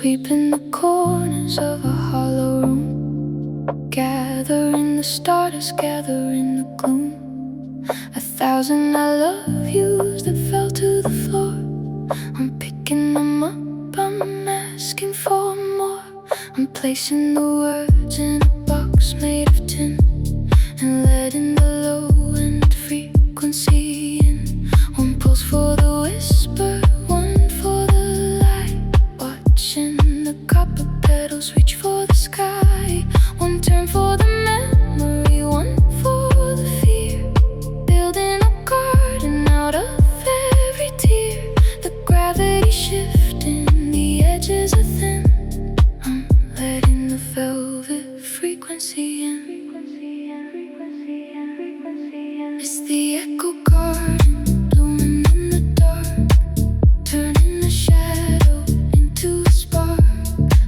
Sweep in the corners of a hollow room, gather in the stardust, gather in the gloom. 1,000 I love yous that fell to the floor. I'm picking them up, I'm asking for more. I'm placing the words in a box made of tin, and letting the low-end frequency in. One pulse for the whisper, one for the light. Watching the copper petals reach for the sky. One turn for the memory, one for the fear. Building a garden out of every tear. The gravity shifting, the edges are thin. I'm letting the velvet frequency in. It's the echo garden, blooming in the dark, turning the shadow into a spark.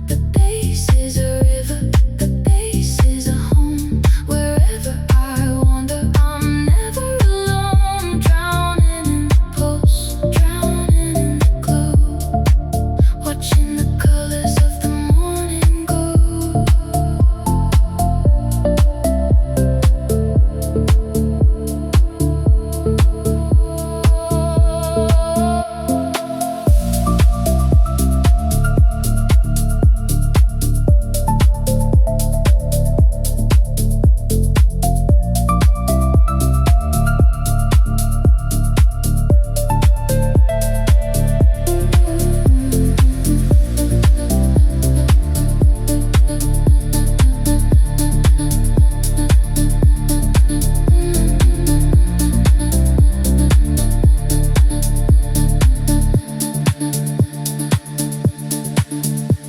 The bass is a river, the bass is a home. Wherever I wander, I'm never alone. Drowning in the pulse, drowning in the glow, watching the colors of the morning go.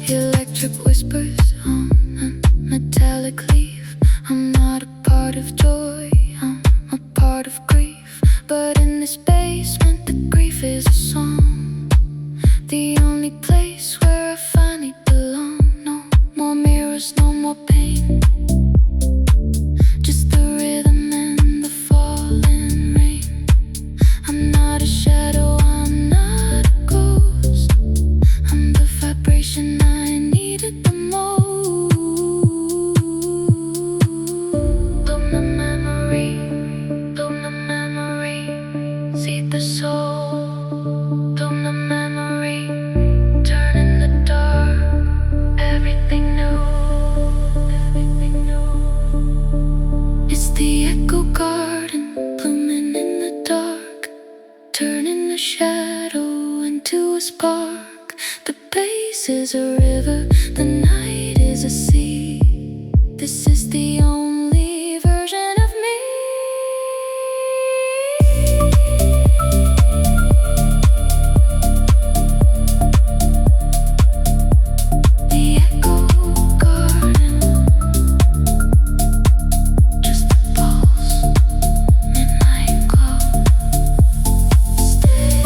Electric whispers on a metallic leaf. I'm not a part of joy, I'm a part of grief. But in this basement, the grief is a song, the only place where I finally belong. No more mirrors, no more pain, just the rhythm and the falling rain. I'm not a shadow, I'm not a ghost, I'm the vibration I needed the most. Bloom the memory, bloom the memory, seed the soul. Bloom the memory, turn in the dark, everything new, everything new. It's the echo garden, blooming in the dark, turning the shadow into a spark. The bass is a river, the night is a sea. This is the only version of me. The echo garden, just the pulse, midnight glow. Stay.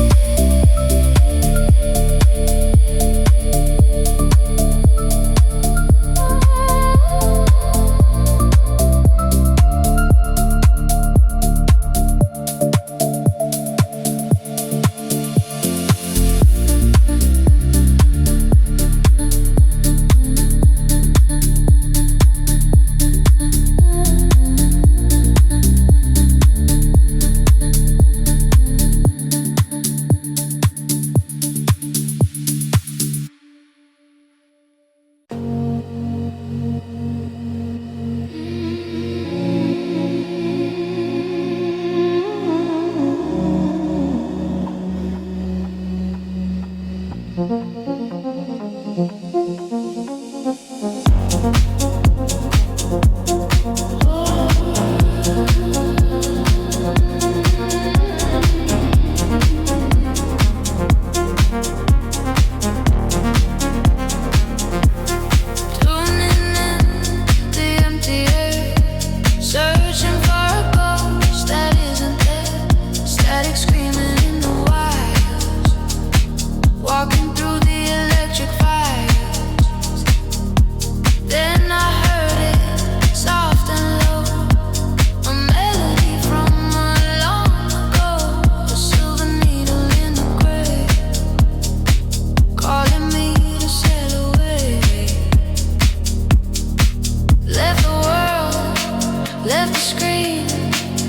left the screen,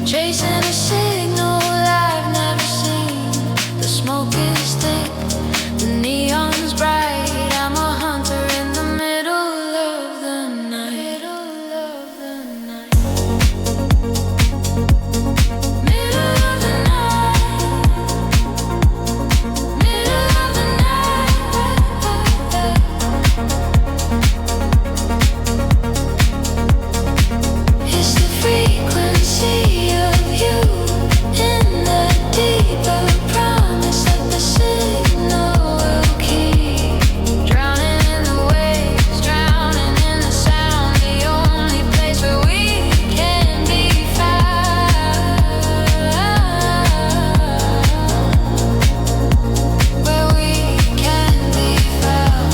chasing a signal I've never seen. The smoke is thick, the neon's bright. I'm a hunter in the middle of the night. Middle of the night. Middle of the night. It's the frequency of you in the deeper promise that the signal will keep. Drowning in the waves, drowning in the sound, the only place where we can be found. Where we can be found.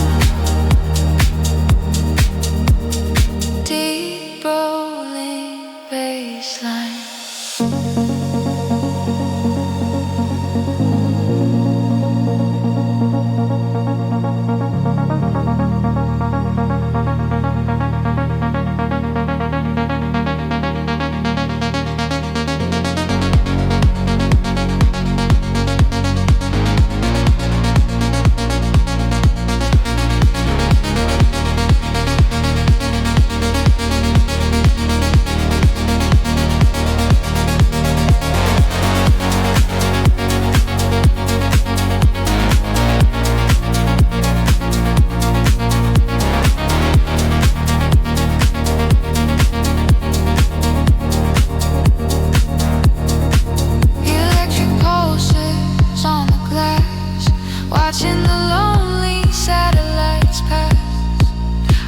Deep rolling baseline. Electric pulses on the glass, watching the lonely satellites pass.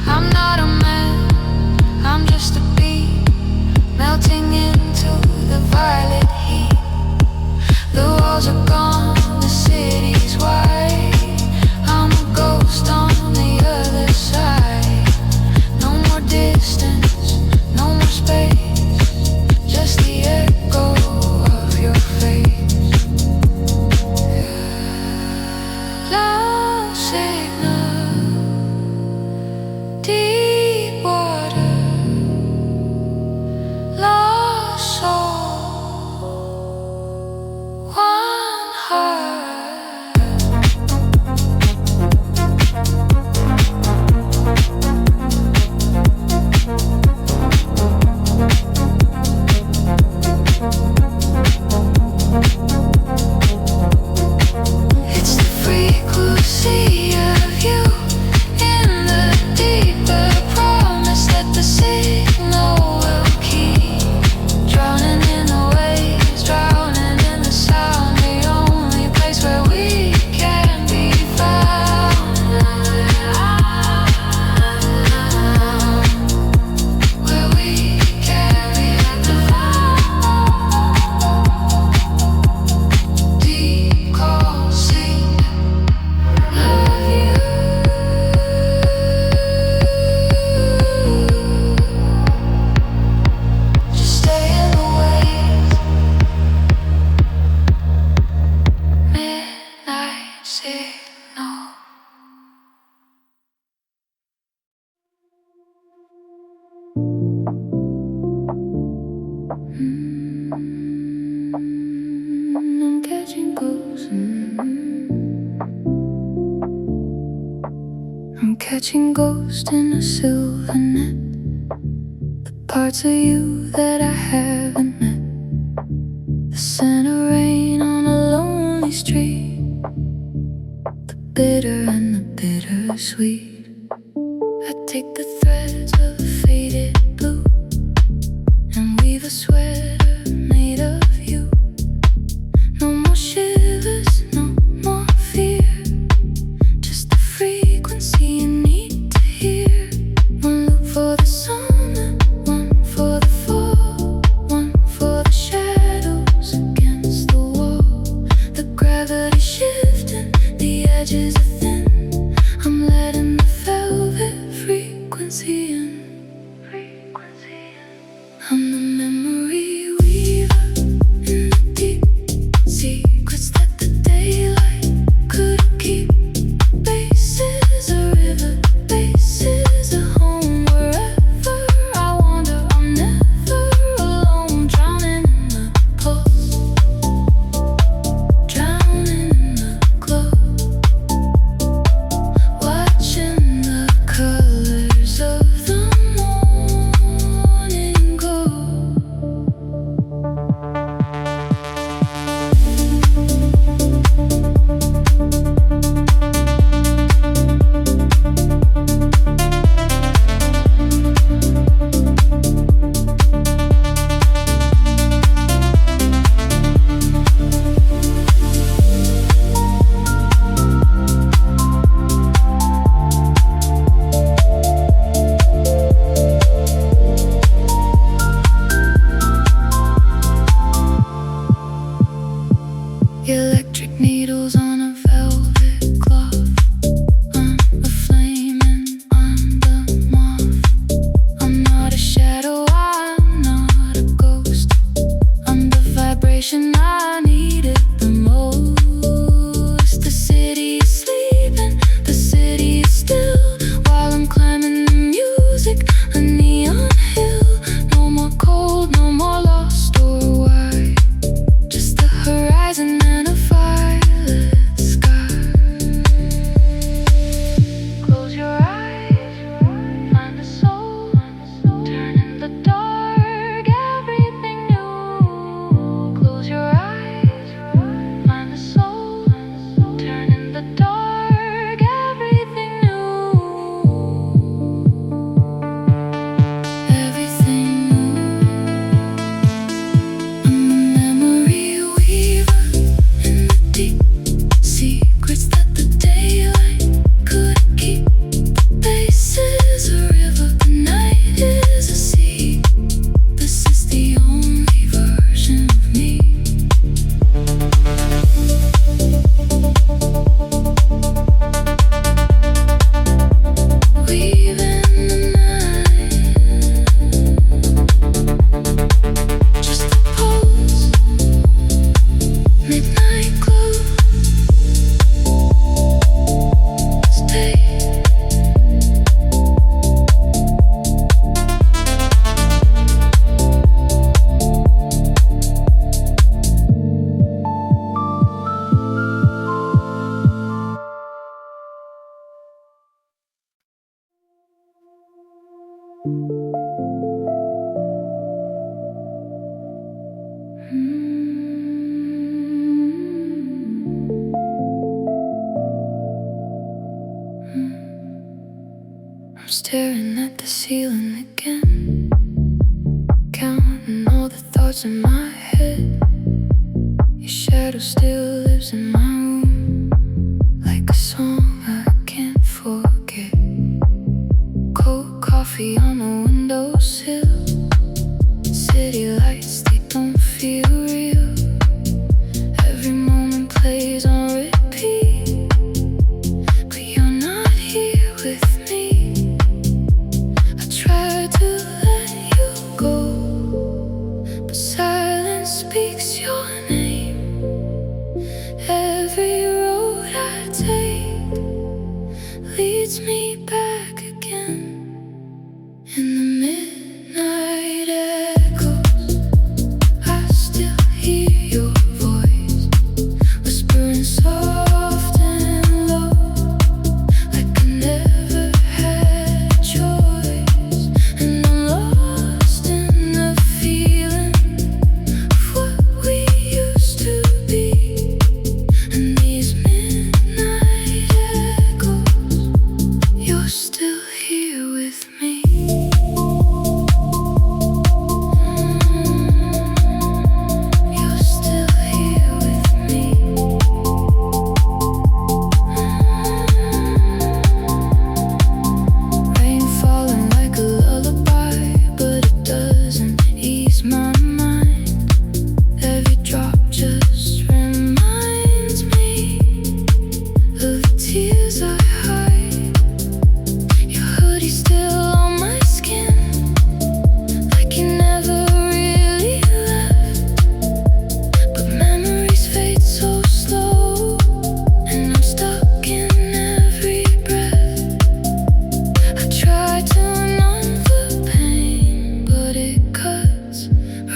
I'm not a man, I'm just a bee, melting into the violet heat. The walls are gone, the city's white. I'm a ghost on the other side. No more distance, no more space, just the echo of your face. Lost signal, deep water, lost soul, one heart. It's the frequency of you in the deeper promise that the signal will keep. Drowning in the waves, drowning in the sound, the only place where we can be found. Where we can be found. Deep cold sea of you. Just stay in the waves. Midnight signal. I'm catching ghosts. I'm catching ghosts in a silver net. The parts of you that I haven't met. The scent of rain on a lonely street. The bitter and the bittersweet. I take the threads of a faded blue and weave a sweater made of you. No more shivers, no more fear, just the frequency you need to hear. One look for the summer, one for the fall, one for the shadows against the wall. The gravity shifting, the edges are thin. I'm letting the and again, counting all the thoughts in my head. Your shadow still lives in my room, like a song I can't forget. Cold coffee on the windowsill, city lights, they don't feel real. Every moment plays on repeat, but you're not here with me. I tried to let you go, but silence speaks your name. Every road I take leads me back again. In the midnight echoes, I still hear your voice, whispering soft and low, like I never had a choice. And I'm lost in the feeling of what we used to be. And these midnight echoes, you're still here with me. You're still here with me. Rain falling like a lullaby, but it doesn't ease my mind. Every drop just reminds me of the tears I hide. Your hoodie still on my skin, like you never really left. But memories fade so slow, and I'm stuck in every breath. I try to numb the pain, but it cuts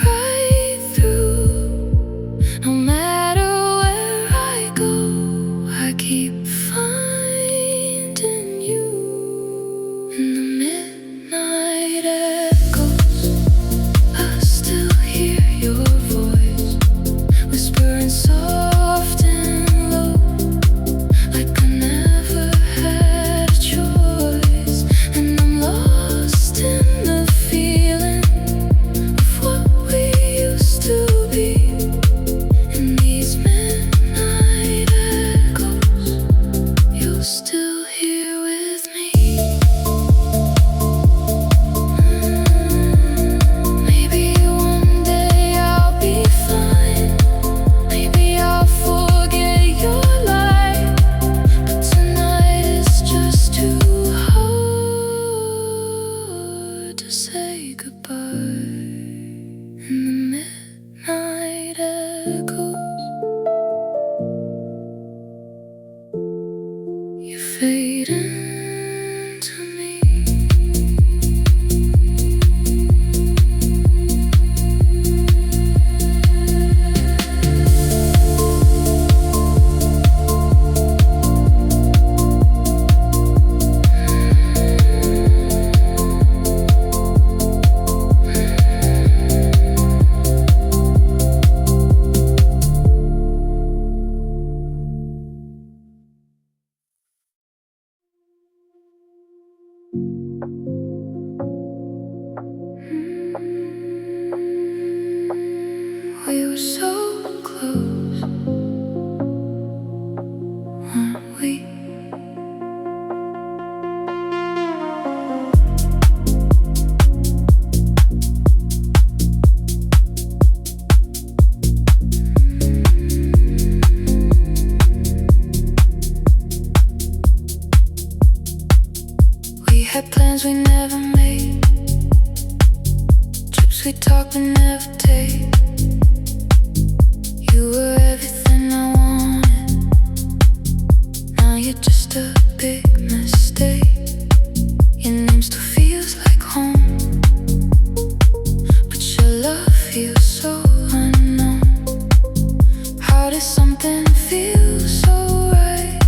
right through. No matter where I go, I keep finding you. In the midnight echoes, I still hear your voice, whispering soft and low, like I never had a choice. And I'm lost in the feeling of what we used to be. In these midnight echoes, you're still here with me. Maybe one day I'll be fine. Maybe I'll forget your light. But tonight is just too hard to say goodbye. In the midnight echoes, you fade into me. We were so close, weren't we? We had plans we never made, trips we talked but never take. You were everything I wanted, now you're just a big mistake. Your name still feels like home, but your love feels so unknown. How does something feel so right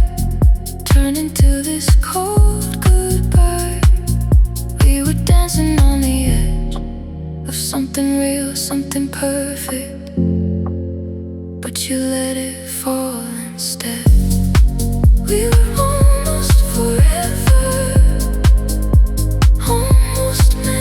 turn into this cold goodbye? We were dancing on the edge of something real, something perfect, but you let it fall instead. We were almost forever, almost meant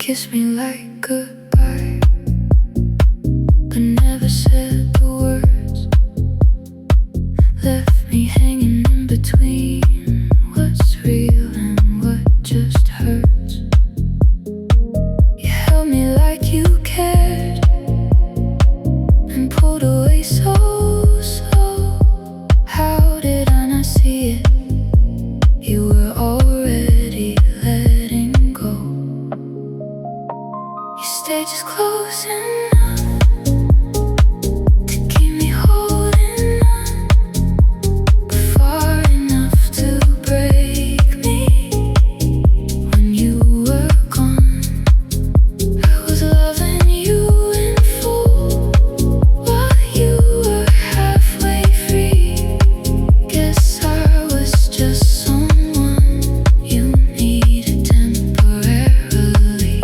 kissed me like goodbye, but never said the words. Left me hanging in between what's real and what just hurts. You held me like you cared and pulled away so slow. How did I not see it? You were already letting go. You stayed just close enough to keep me holding on, but far enough to break me. When you were gone, I was loving you in full while you were halfway free. Guess I was just someone you needed temporarily.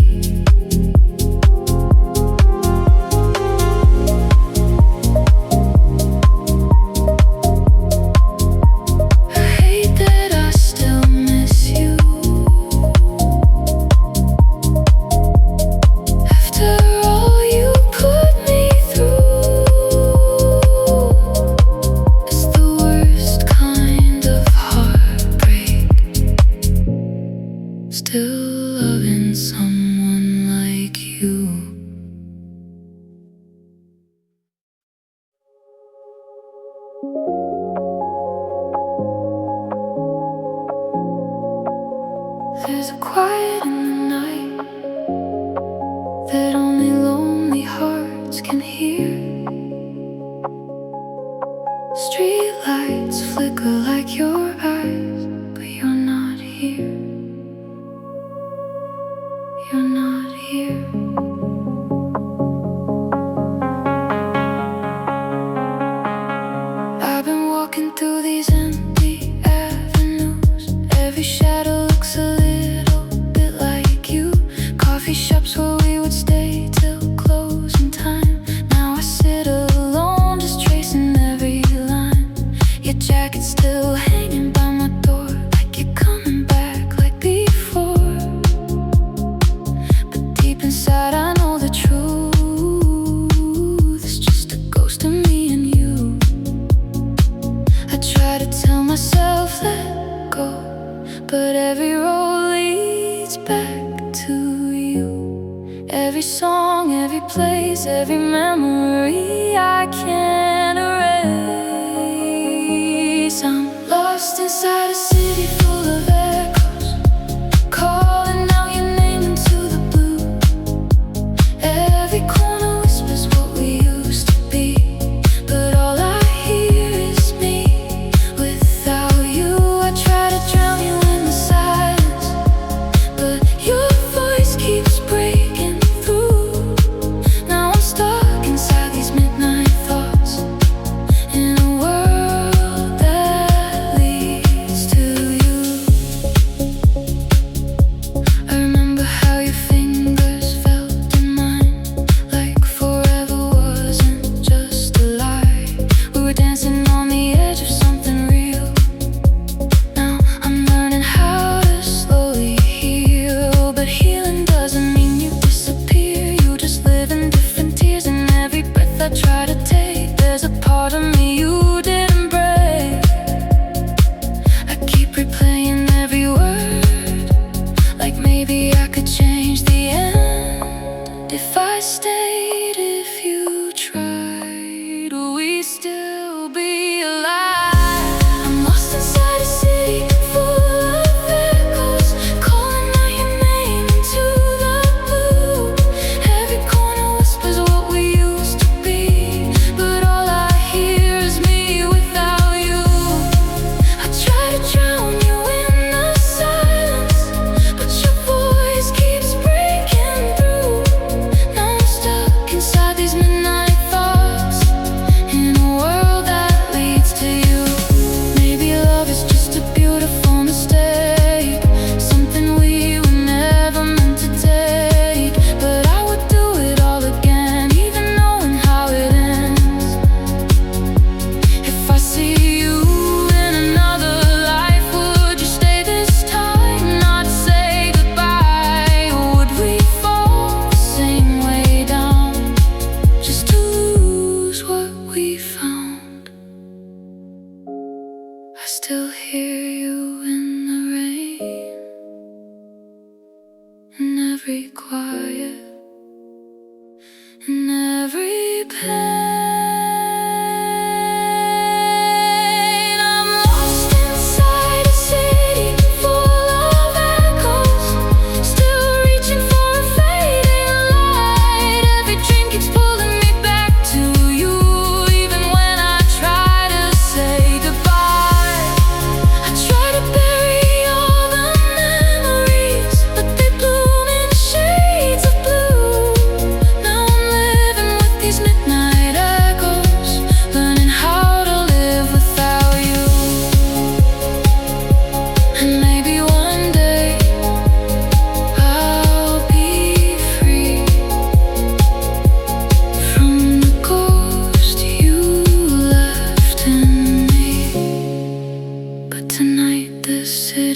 I hate that I still miss you. After all you put me through, it's the worst kind of heartbreak. Still loving someone like you. There's a quiet in the night that only lonely hearts can hear. Street lights flicker like your eyes, but you're not here. You're not here. I've been walking through these empty avenues. Every shadow looks a little bit like you. Coffee shops where we would stay till closing time. Now I sit alone, just tracing every line. Your jacket's still hanging by my door, like you're coming back like before. But deep inside I know the truth. It's just a ghost of me and you. I try to tell myself let go, but every road leads back to you. Every song, every place, every memory I can't erase. I'm lost inside a city full of echoes, calling out your name into the blue. Every corner whispers what we used to be, but all I hear is me without you. I try to drown you in the silence, but your voice keeps breaking through. Now I'm stuck inside these midnight thoughts.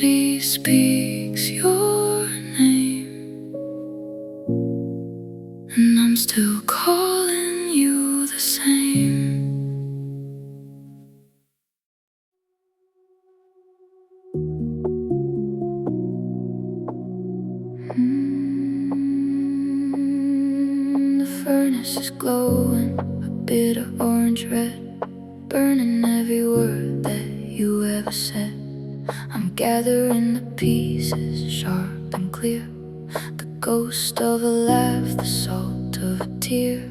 city speaks your name, and I'm still calling you the same. The furnace is glowing, a bit of orange red, burning every word that you ever said. I'm gathering the pieces, sharp and clear, the ghost of a laugh, the salt of a tear.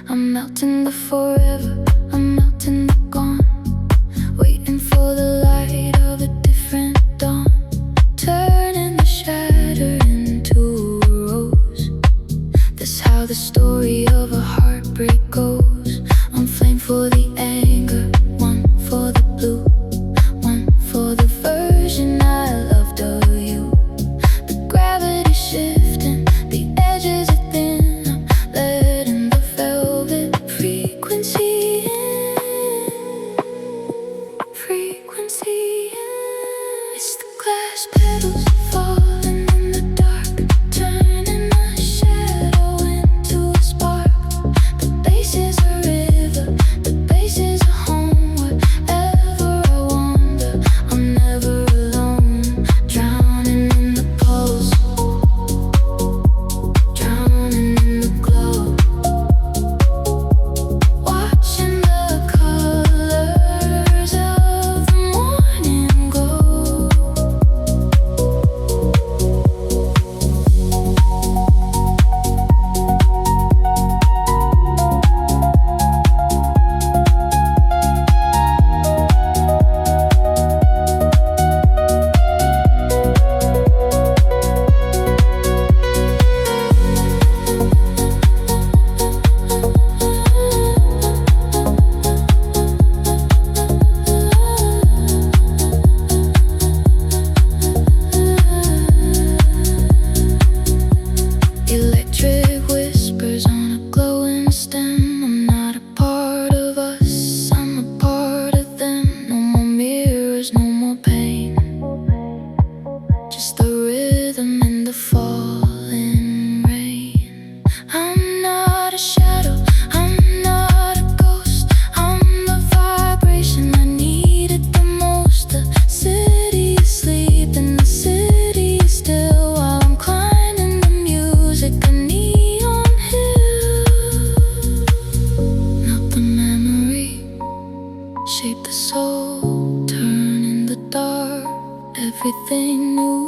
I'm melting the forever, I'm melting the gone, waiting for the light of a different dawn, turning the shatter into a rose. That's how the story of a heartbreak goes. I'm flame for the anger, one for the blue, one for the version I loved of you. The gravity shifting, the edges are thin, I'm letting the velvet frequency in, frequency in. It's the glass petals falling in the dark, turning my shadow into a spark. The bass is a river, the bass is a home. Wherever I wander, I'm never alone. Drowning in the pulse, drowning in the glow, watching the colors of the morning glow. Electric whispers on a glowing stem. I'm not a part of us, I'm a part of them. No more mirrors, no more pain, just the rhythm and the falling rain. I'm not a shadow, I'm not a ghost, I'm the vibration I needed the most. The city is sleeping, the city is still, while I'm climbing the music, a neon hill. Not the memory, shape the soul, turn in the dark, everything new.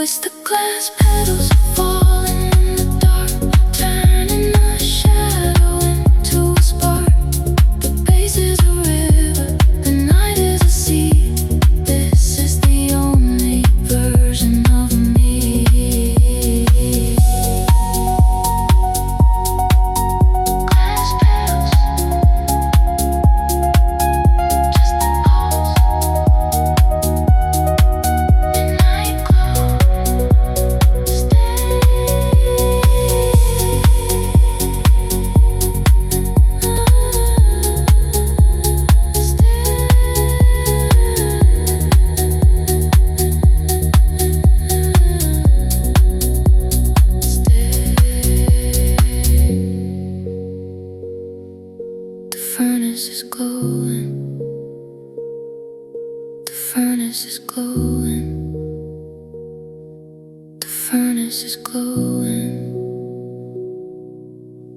It's the glass petals falling in the dark, turning my shadow into a spark. The bass is a river, the night is a sea. This is the only version of me. Glass petals, just the pulse, midnight glow, stay. The furnace is glowing, the furnace is glowing, the furnace is glowing,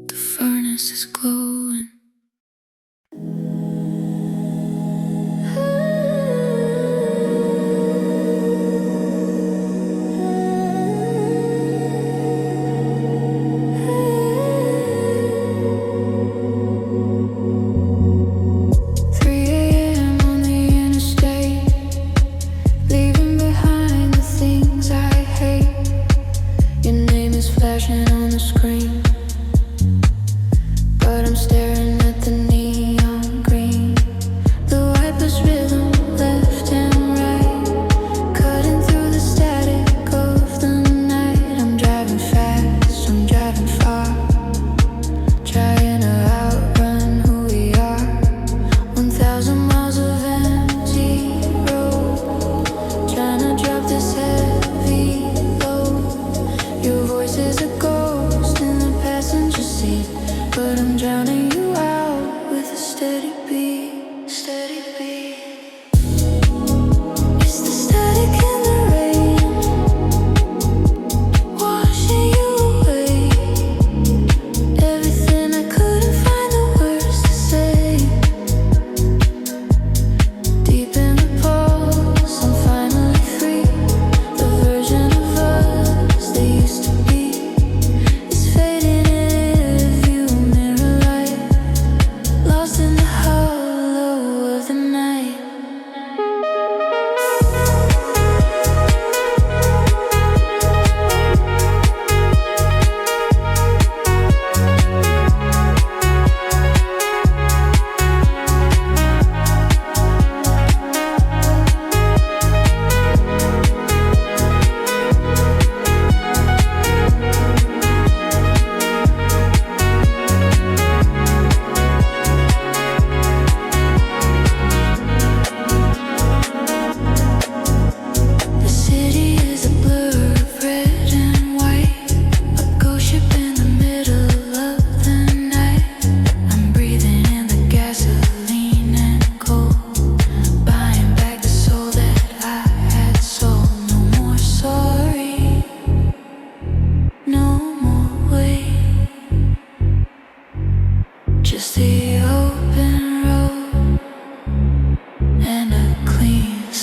the furnace is glowing. Leaving behind the things I hate. Your name is flashing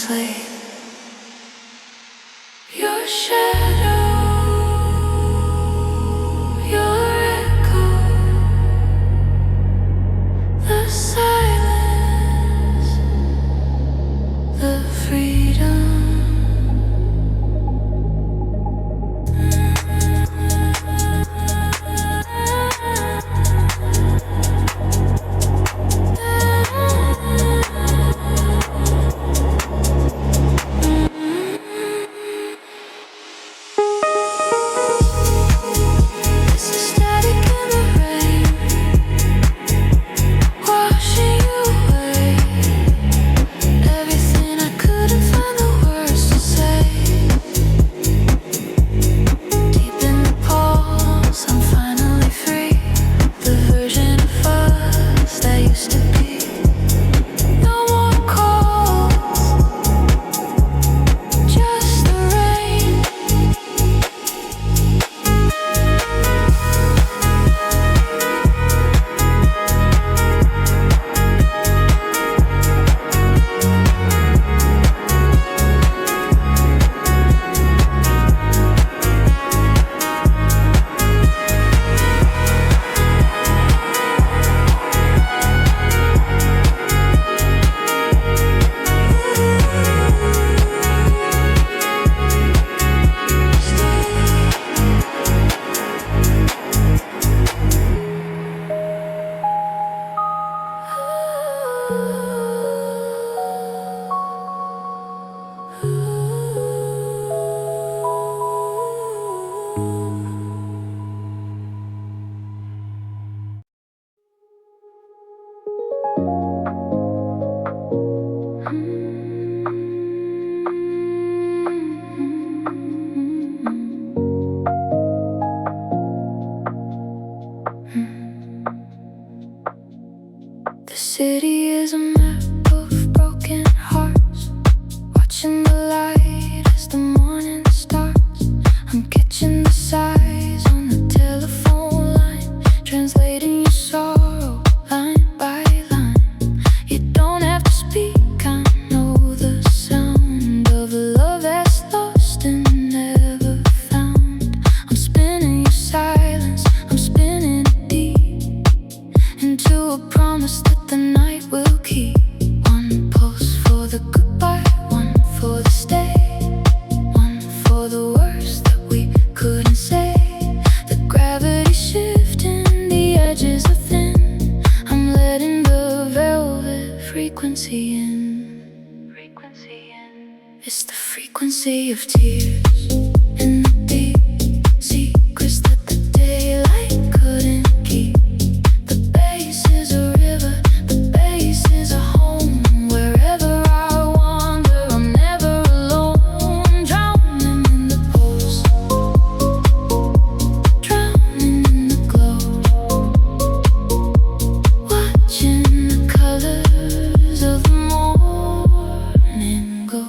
slave. Your shadow, your echo, the silence, the freedom. The city is a map of broken hearts, watching the light as the morning starts. I'm catching the sighs on the telephone line, translating your sorrow line by line. You don't have to speak, I know the sound of a love that's lost and never found. I'm spinning your silence, I'm spinning it deep into a promise that the night will keep. One pulse for the goodbye, one for the stay, one for the words that we couldn't say. The gravity shifting, the edges are thin. I'm letting the velvet frequency in. It's the frequency of tears in the deep secrets that the daylight couldn't keep. The bass is a river, the bass is a home. Wherever I wander, I'm never alone. Drowning in the pulse, drowning in the glow, watching the colors of the morning go.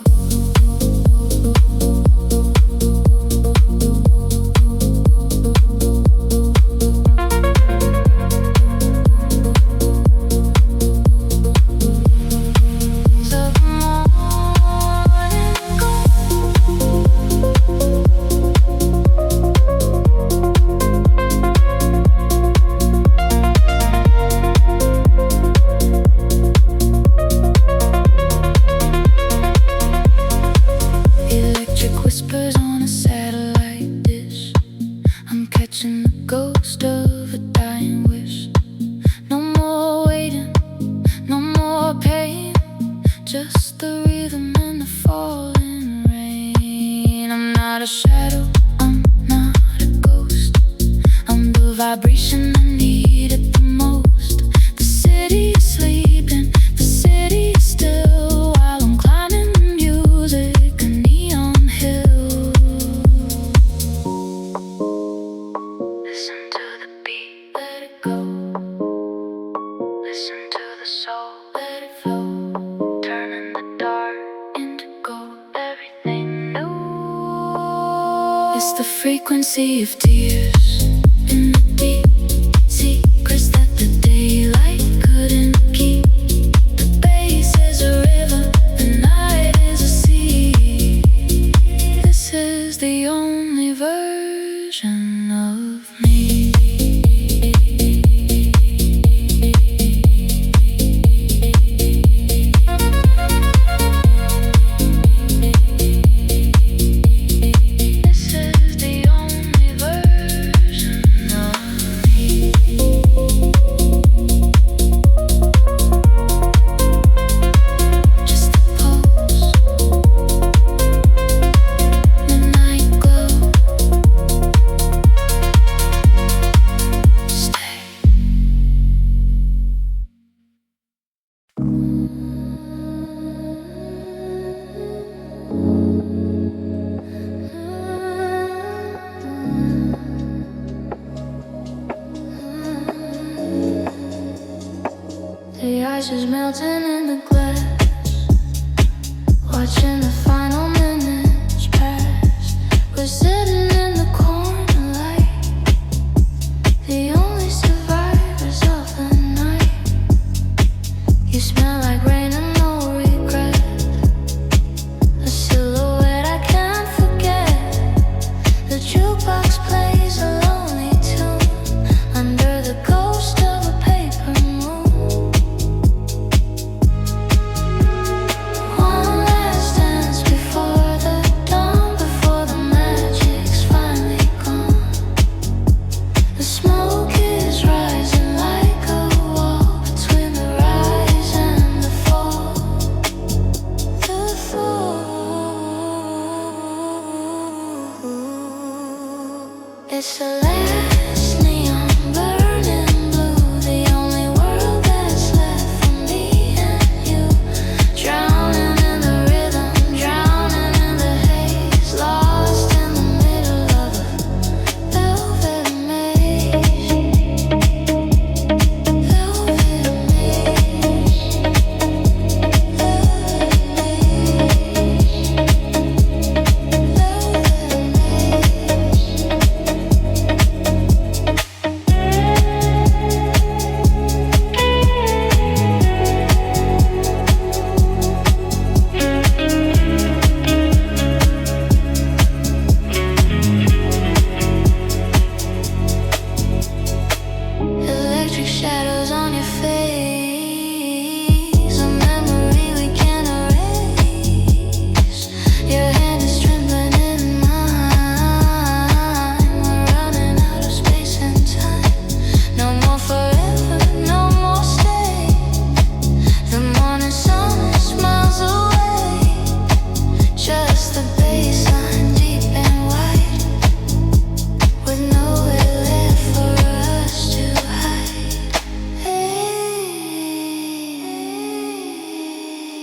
Electric whispers on a satellite dish. I'm catching the ghost of a dying wish. No more waiting, no more pain, just the rhythm and the falling rain. I'm not a shadow, I'm not a ghost. I'm the vibration I needed the most. The city is sleeping, the city is still, while I'm climbing the music, a neon hill. Listen to the beat, let it go. Listen to the soul, let it flow. Turning the dark into gold, everything new. It's the frequency of tears in the deep secrets that the daylight couldn't keep. The bass is a river, the night is a voices melting in the glass, watching the final minutes pass. We're sitting in the corner light, the only survivors of the night. You smell like rain and no regret, a silhouette I can't forget. The jukebox plays a lonely tune under the ghost of a paper moon. One last dance before the dawn, before the magic's finally gone. The smoke is rising like a wall between the rise and the fall. The fall. It's the last neon burning blue, the only world that's left for me and you. Drowning in the rhythm, drowning in the haze, lost in the middle of a velvet maze. Velvet maze. Electric shadows on your face, a memory we can't erase. Your hand is trembling in mine. We're running out of space and time. No more forever, no more stay. The morning sun is miles away. Just the baseline deep and wide, with nowhere left for us to hide.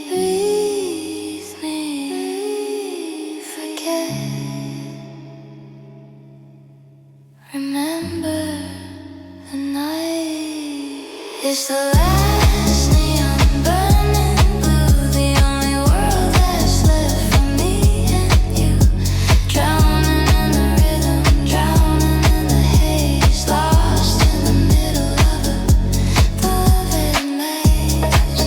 Breathe me, forget. Remember the night. It's the last neon burning blue, the only world that's left for me and you. Drowning in the rhythm, drowning in the haze, lost in the middle of a velvet maze.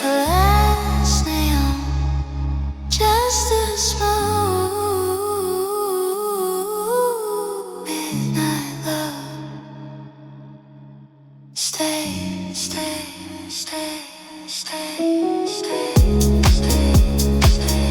The last neon, just a smooth midnight love. Stay, stay, stay, stay, stay, stay, stay, stay,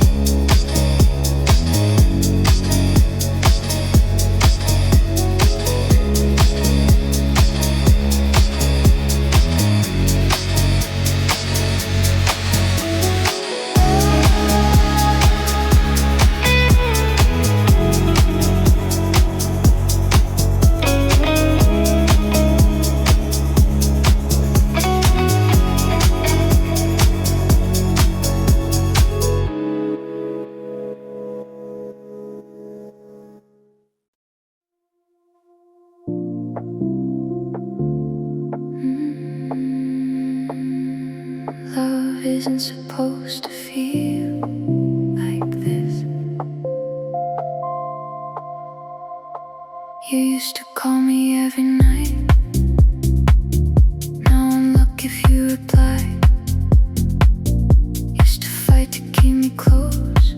Love isn't supposed to feel like this. You used to call me every night. Now unlock if you reply. Used to fight to keep me close.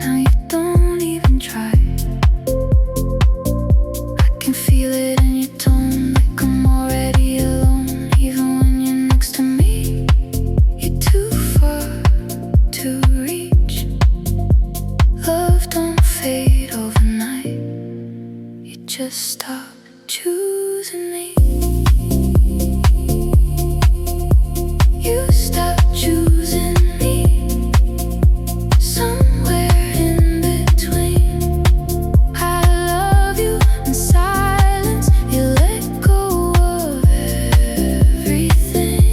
Now you don't even try. I can feel it in your tone, like I'm already alone. Even when you're next to me, you're too far to reach. Love don't fade overnight. You just stop choosing me. You stop choosing me. Somewhere in between. I love you in silence. You let go of everything.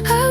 I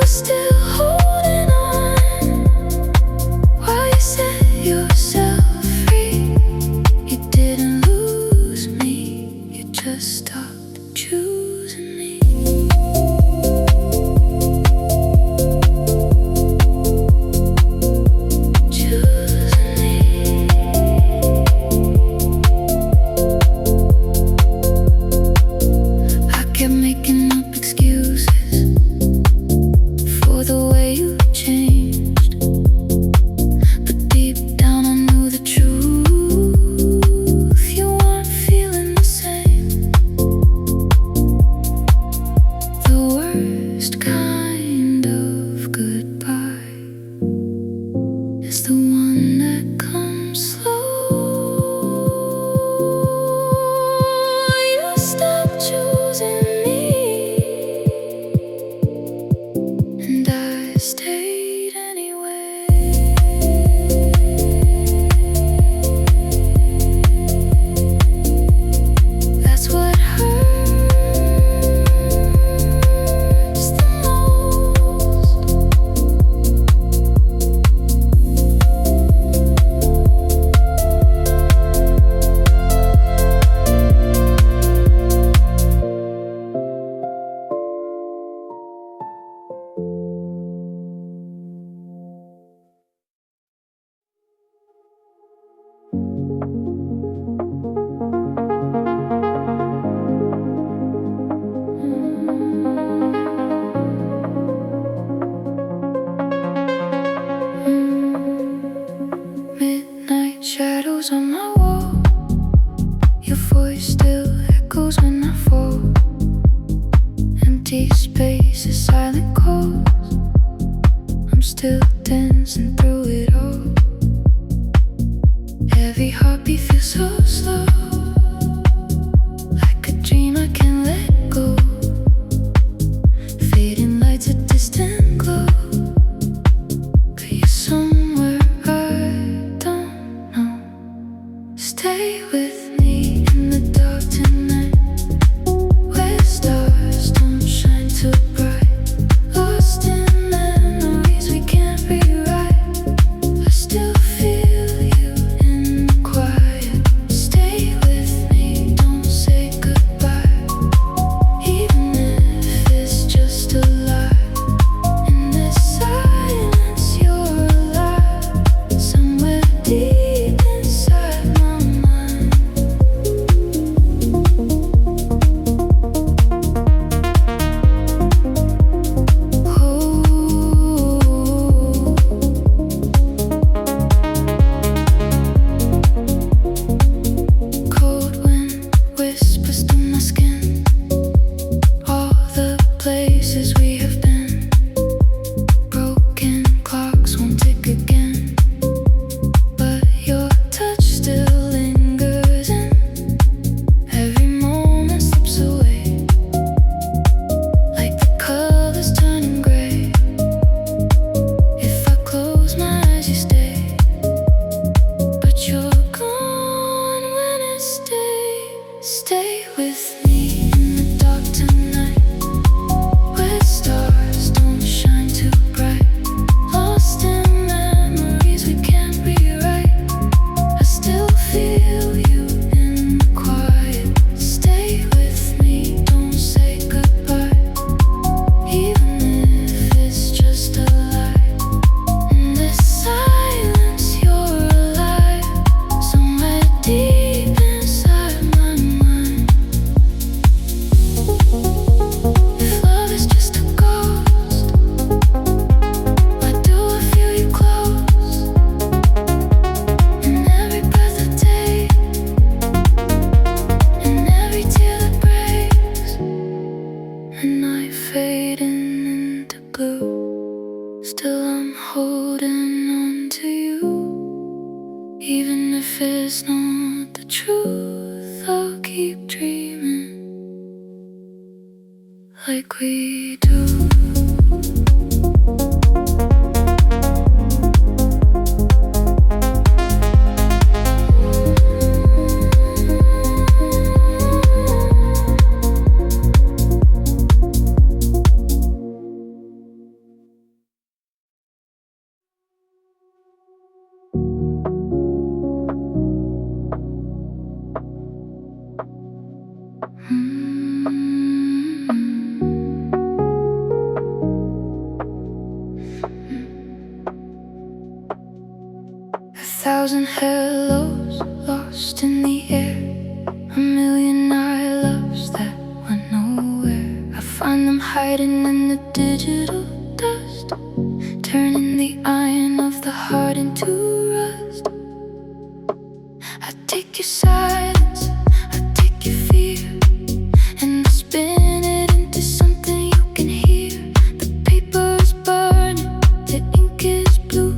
Even if it's not the truth, I'll keep dreaming like we do. A thousand hellos lost in the air, a million I loves that went nowhere. I find them hiding in the digital dust, turning the iron of the heart into rust. I take your silence, I take your fear, and I spin it into something you can hear. The paper is burning, the ink is blue.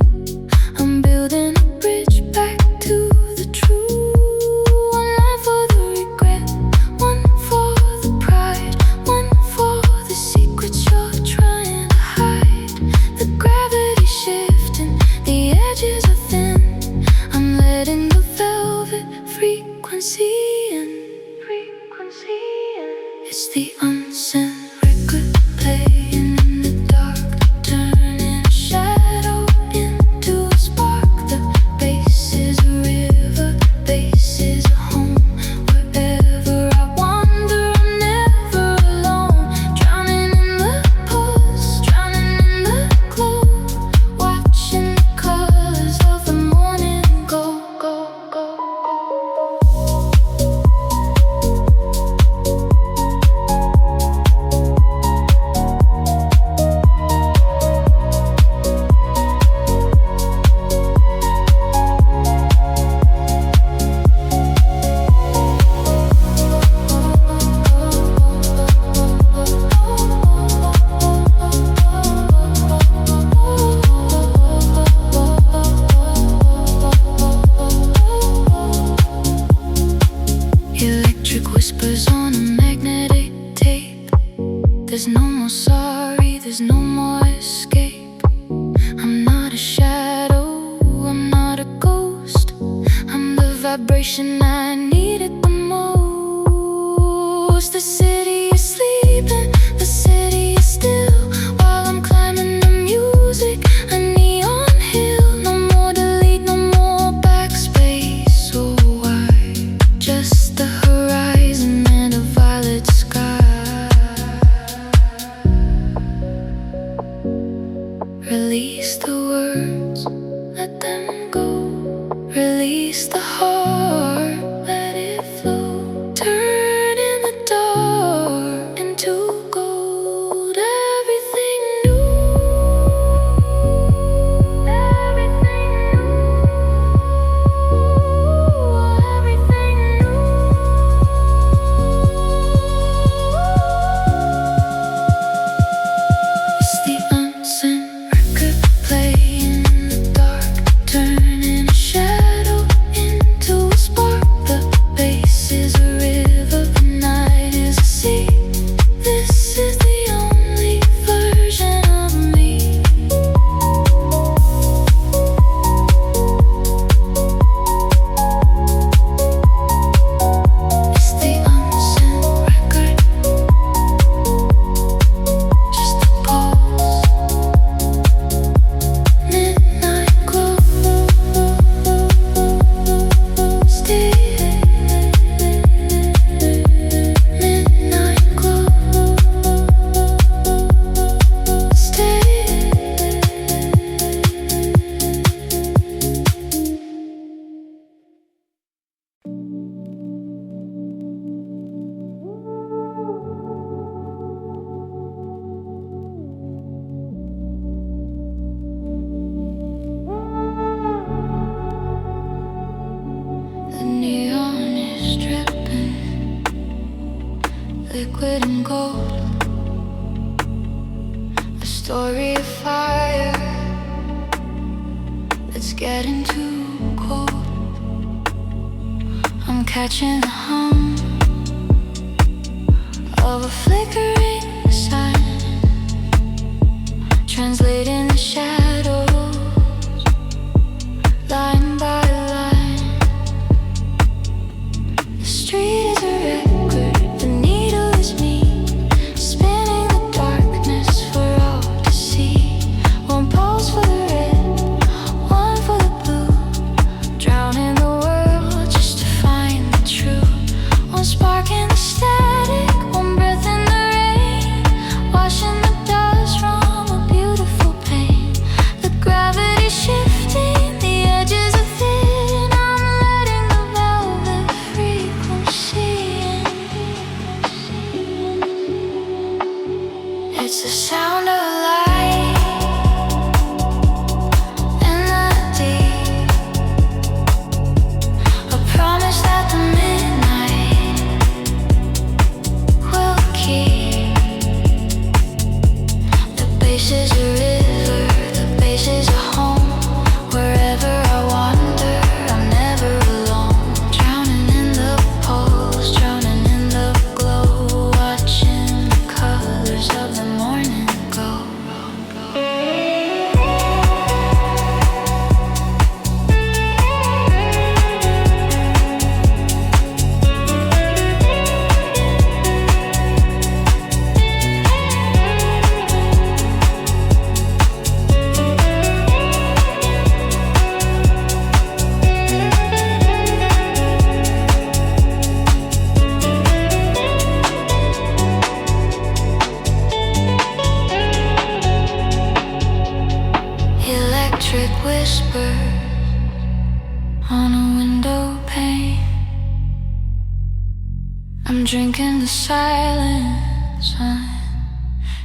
I'm building a bridge back to the true. One line for the regret, one for the pride, one for the secrets you're trying to hide. The gravity shifting, the edges are thin. I'm letting the velvet frequency in. It's the unsent record playing in the dark, turning a shadow into a spark. The bass is a river, bass is a home. Wherever I wander, I'm never alone. Drowning in the pulse, drowning in the glow, watching the colors of the morning go. Electric whispers on a magnetic tape. There's no more sorry, there's no more escape. I'm not a shadow, I'm not a ghost. I'm the vibration I needed the most. The city is sleeping, the city is still, while I'm climbing the music, a neon hill. No more delete, no more backspace. So why just the horizon and a violet sky? Release the words, let them go. Release the heart, let it flow. Turn in the dark into gold. Everything new, everything new, everything new. It's the unsent record playing in the dark, turning a shadow into a spark. The bass is a river, the night is a sea. This is the only version of me. It's the unsent record, just a pulse. Midnight glow, stay. Midnight glow, stay. The neon is dripping, liquid and gold. A story of fire that's getting too cold. catching the hum of a flickering sun, translating the shadows line by line. The street is a record, the needle is me, spinning the darkness for all to see. One pulse for the red, one for the blue, drowning the world just to find the truth. One spark in the static, one breath in the rain, washing the dust from a beautiful pain. The gravity shifting, the edges are thin. I'm letting the velvet frequency in. It's the sound of light in the deep, a promise that the midnight will keep. The base is a river, the base is a home. Wherever I wander, I'm never alone. Drowning in the pulse, drowning in the glow, watching the colors of the morning go. Electric whispers on a window pane. I'm drinking the silence, I'm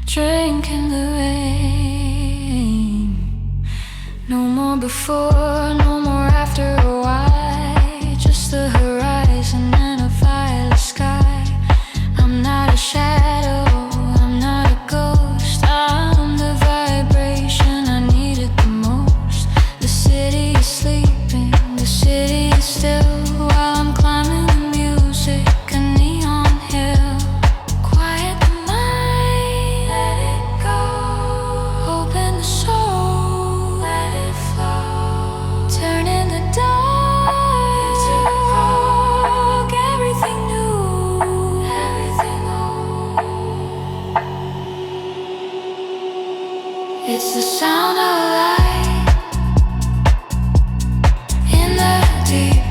drinking the rain. No more before, no more after a while, just the horizon and a violet sky. I'm not a shadow, I'm not a ghost, I'm the vibration I needed the most. The city is sleeping, the city is still, while I'm climbing the music, a neon hill. Quiet the mind, let it go. Open the soul, let it flow. Turning the dark to rock, everything new, everything old. It's the sound of light in the deep,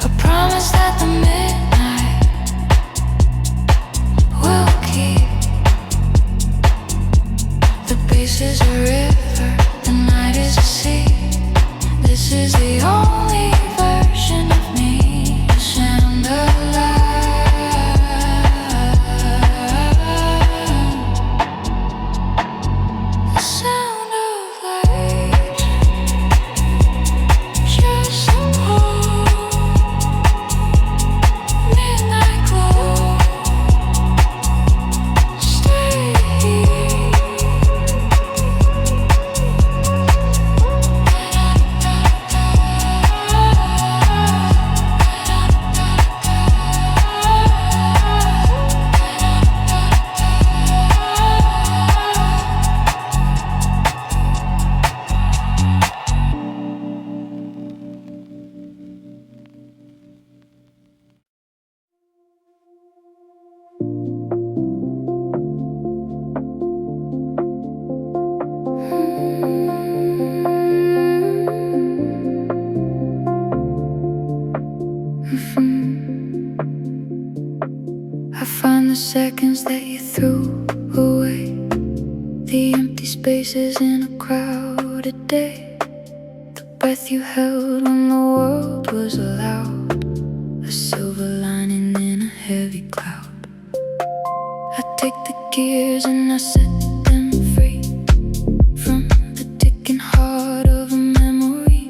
a promise that the midnight will keep. The base is a river, the night is a sea. This is the only version of me, the sound of light, the sound of light. Just a cold midnight glow. Stay here. I find the seconds that you threw away, the empty spaces in a crowded day, the breath you held when the world was loud, a silver lining in a heavy cloud. I take the gears and I set them free from the ticking heart of a memory.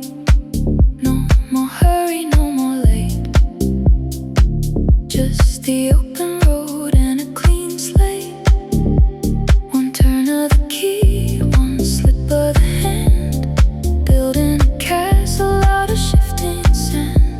No more hurry, no more late, just the open road and a clean slate. One turn of the key, one slip of the hand, building a castle out of shifting sand.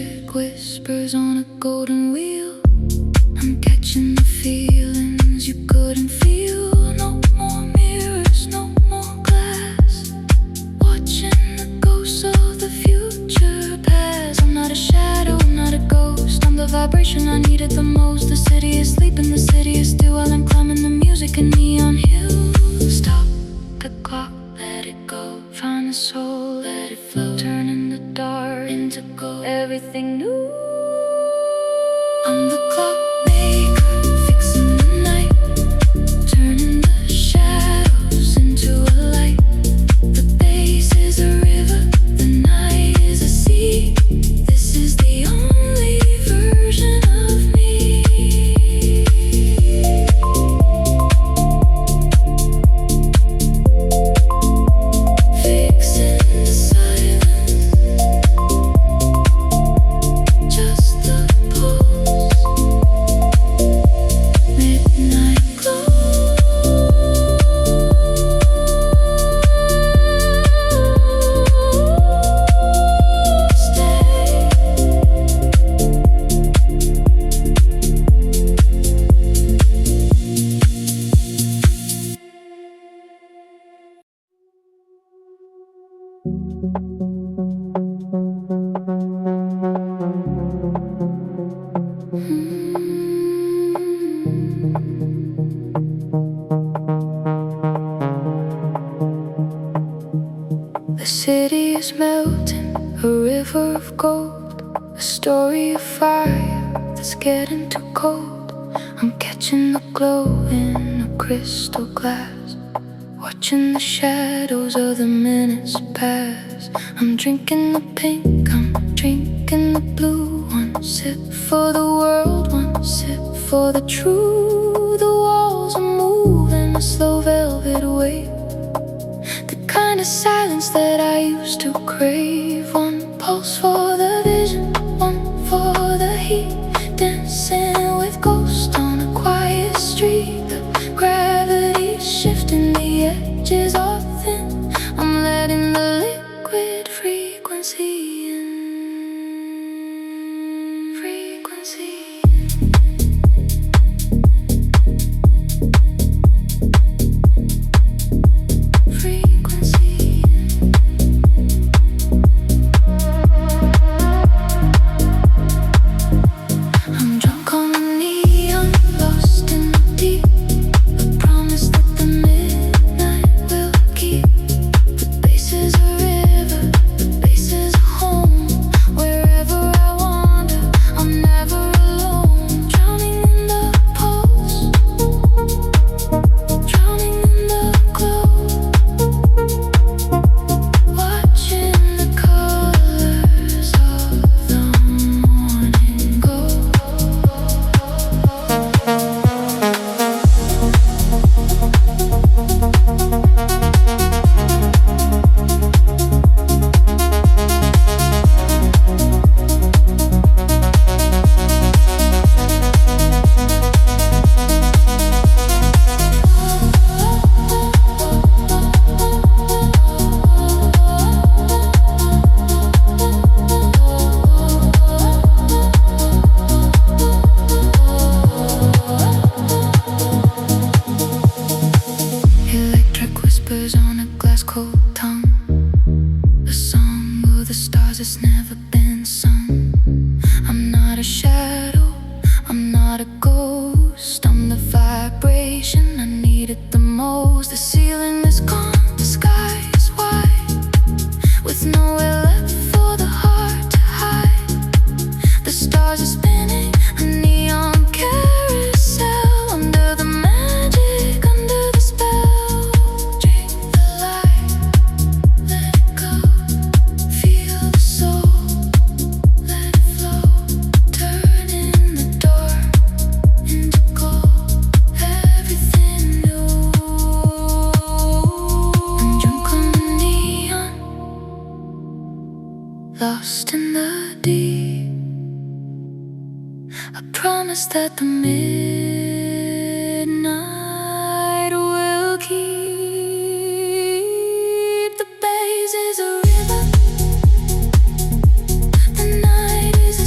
electric whispers on a golden wheel. I'm catching the feelings you couldn't feel. No more mirrors, no more glass. Watching the ghosts of the future pass. I'm not a shadow, I'm not a ghost. I'm the vibration I needed the most. The city is sleeping, the city is still while I'm climbing the music in neon hills. Stop the clock, let it go. Find the soul, let it flow. Turning the dark into gold. Everything new. I'm the clock maker, fixing the night, turning the shadows into a light. The bass is a river, the night is a sea. This is the only version of me. Fixing the silence, just the pulse. Midnight glow. Stay. The city is melting, a river of gold, a story of fire that's getting too cold. I'm catching the glow in a crystal glass, watching the shadows of the minutes pass. I'm drinking the pink, I'm drinking the blue. One sip for the world, one sip for the truth. The walls are moving a slow velvet wave, the kind of silence that I used to crave. One pulse for the vision, one for the heat. Dancing with ghosts on a quiet street. The gravity's shifting, the edges are thin. I'm letting the liquid frequency in. Frequency in. Frequency in. I'm drunk on the neon, lost in the deep. A promise that the midnight will keep. The bass is a river, the bass is a home. Wherever I wander, I'm never alone. Drowning in the pulse, drowning in the glow. Watching the colors of the morning go. Electric whispers on a glass cold tongue, a song of the stars that's never been sung. I'm not a shadow, I'm not a ghost. I'm the vibration I needed the most. The ceiling is gone, the sky is white, with nowhere left for the heart to hide. The stars are spinning, a neon carousel. Under the magic, under the spell. Drink the light, let it go. Feel the soul, let it flow. Turning the dark into gold. Everything new. I'm drunk on the neon, lost in the deep. I promise that the midnight will keep. The bass is a river, the night is a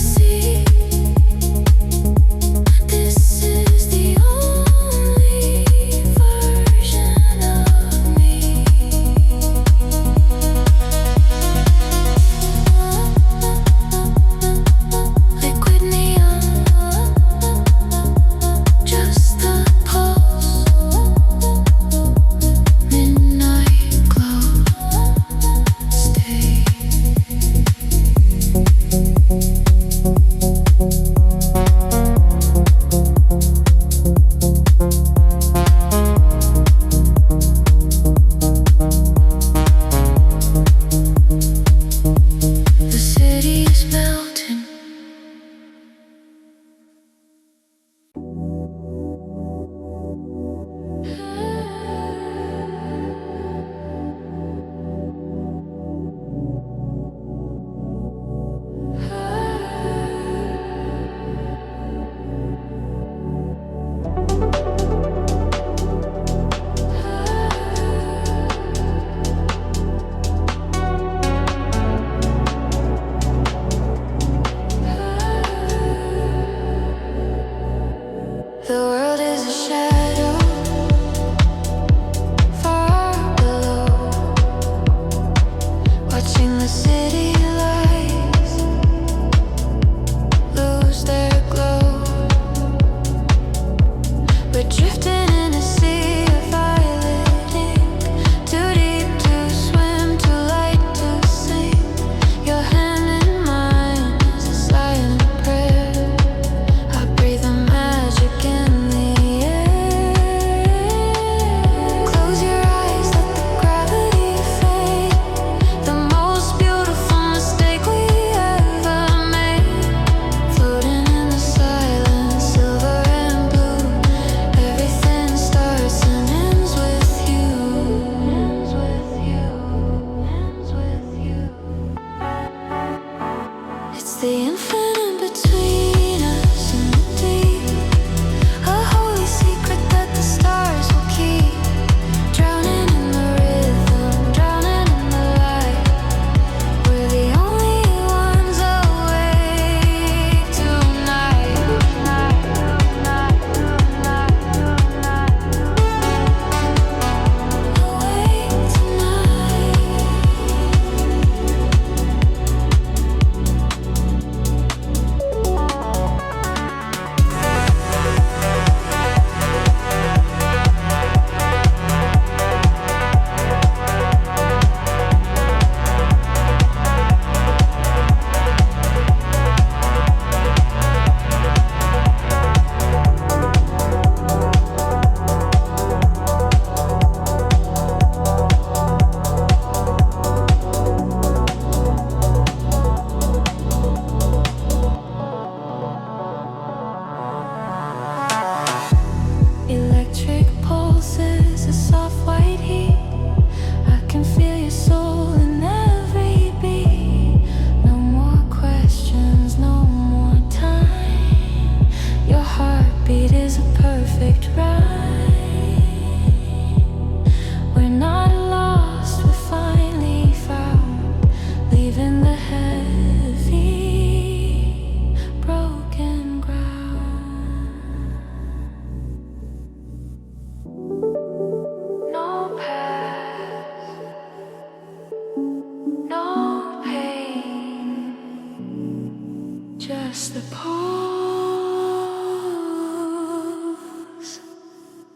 just the pause,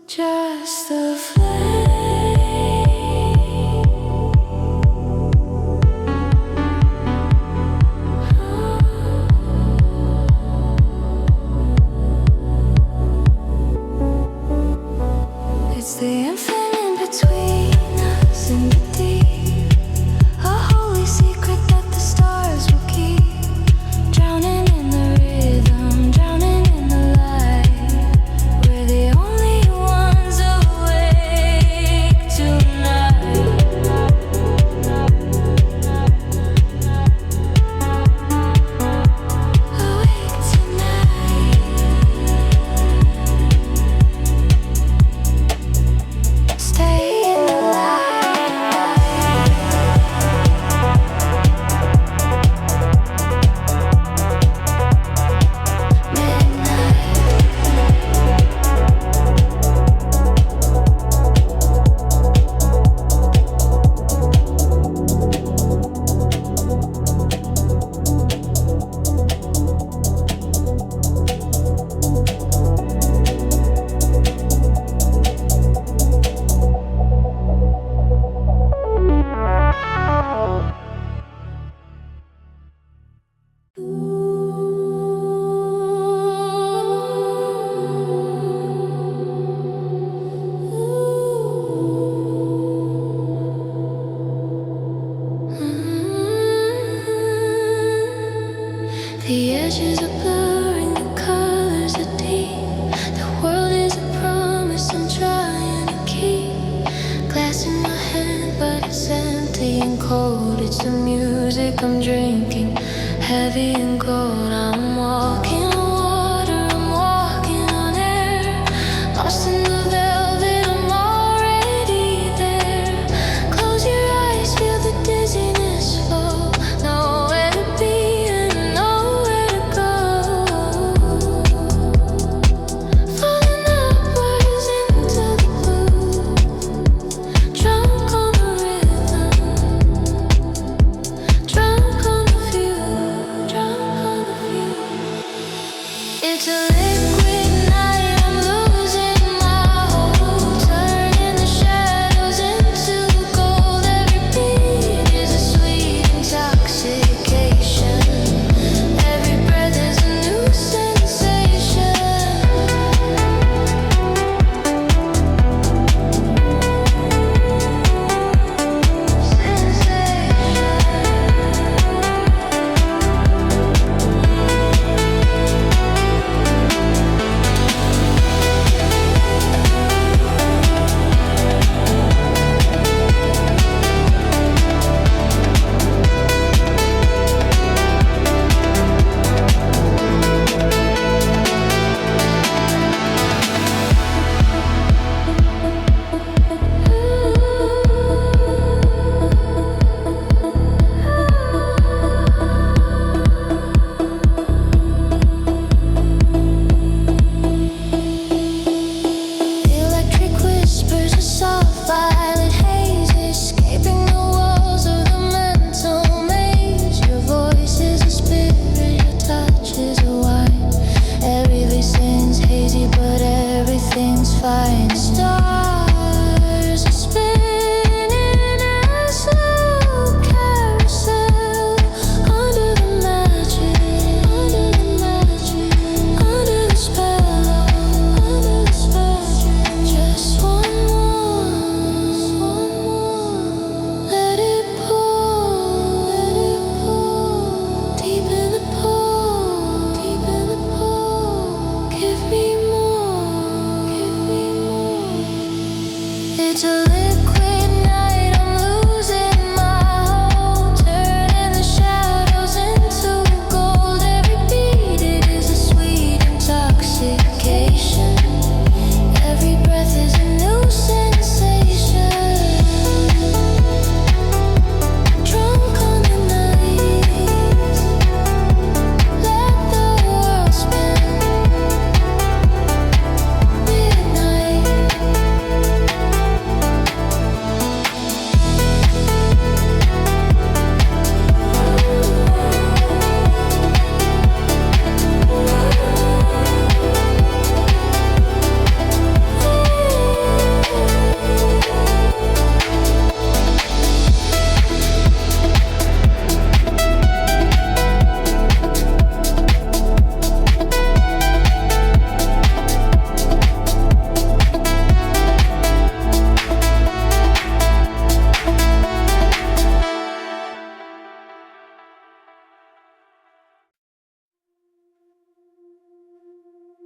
just the flame. It's the infinite between us and the deep, a holy secret that the stars will keep. Drowning in the rhythm, drowning in the light. We're the only ones awake tonight. Awake tonight. Stay in the light. The edges are blurring, the colors are deep. The world is a promise I'm trying to keep. Glass in my hand, but it's empty and cold. It's the music I'm drinking, heavy and cold. I'm walking on water, I'm walking on air. Lost in the velvet, I'm already there. Close your eyes, feel the dizziness flow. Nowhere to be and nowhere to go. Falling upwards into the blue, drunk on the rhythm, drunk on the view, drunk on the view.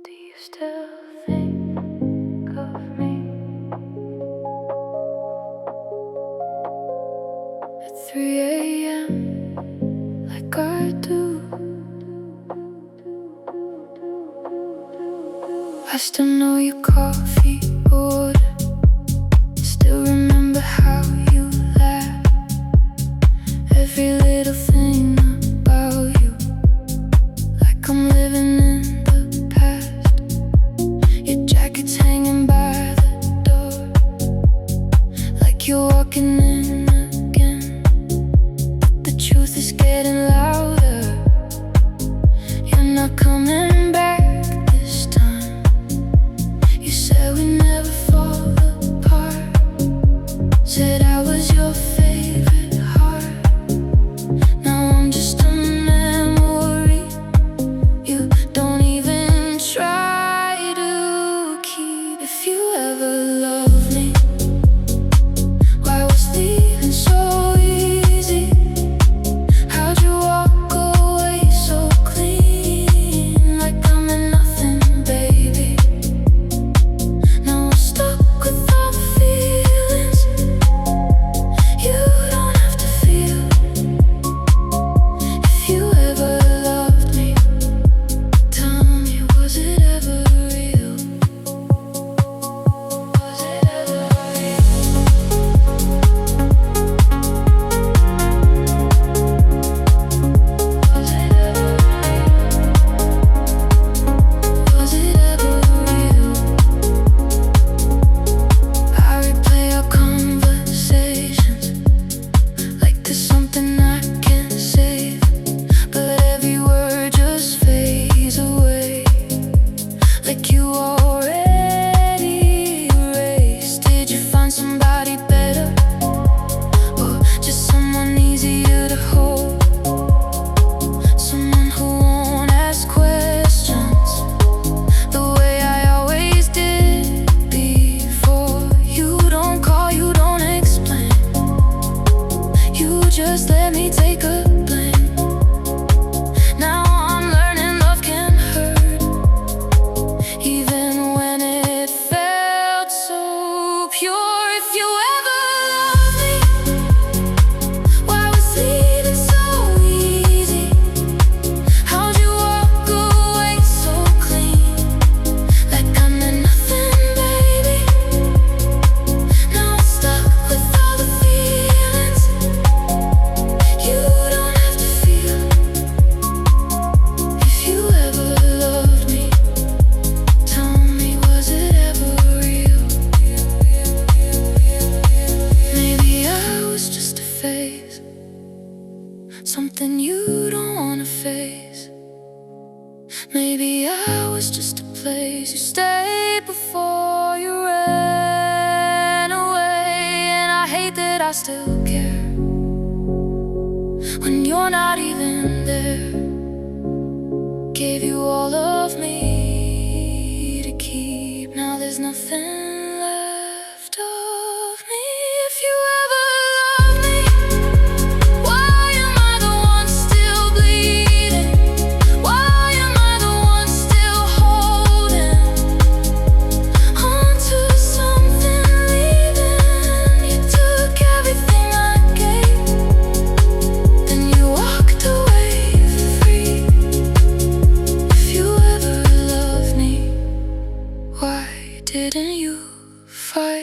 Do you still think of me at 3 a.m. like I do? I still know your coffee order, still remember how you laughed. Every little thing about you, like I'm living in the past. Your jacket's hanging by the door, like you're walking in again. But the truth is getting louder. You're not coming back this time. You said we never fall apart, said I was your favorite heart. Now I'm just a memory you don't even try to keep. If you ever loved me, why was leaving so easy? How'd you walk away so clean, like I'm in nothing, baby? Now I'm stuck with all the feelings you don't have to feel. If you ever loved me, tell me, was it ever real? Was it ever real? Was it ever real? Was it ever real? I replay our conversations like there's something I can't save, but every word just fades away, like you already erased. Did you find somebody better, or just someone easier to hold? Someone who won't ask questions the way I always did before. You don't call, you don't explain, you just let me take a blame. Now I'm learning love can hurt, even when it felt so pure. If you ever loved me, why was leaving so easy? How'd you walk away so clean, like I'm in nothing, baby? Now I'm stuck with all the feelings you don't have to feel. If you ever loved me, tell me, was it ever real? Maybe I was just a phase, something you don't wanna face. Maybe I was just a place you stayed before you ran away. And I hate that I still care when you're not even there. Gave you all of me to keep, now there's nothing left of me. If you ever loved me, why am I the one still bleeding? Why am I the one still holding on to something leaving? You took everything I gave, then you walked away free. If you ever loved me, why didn't you fight?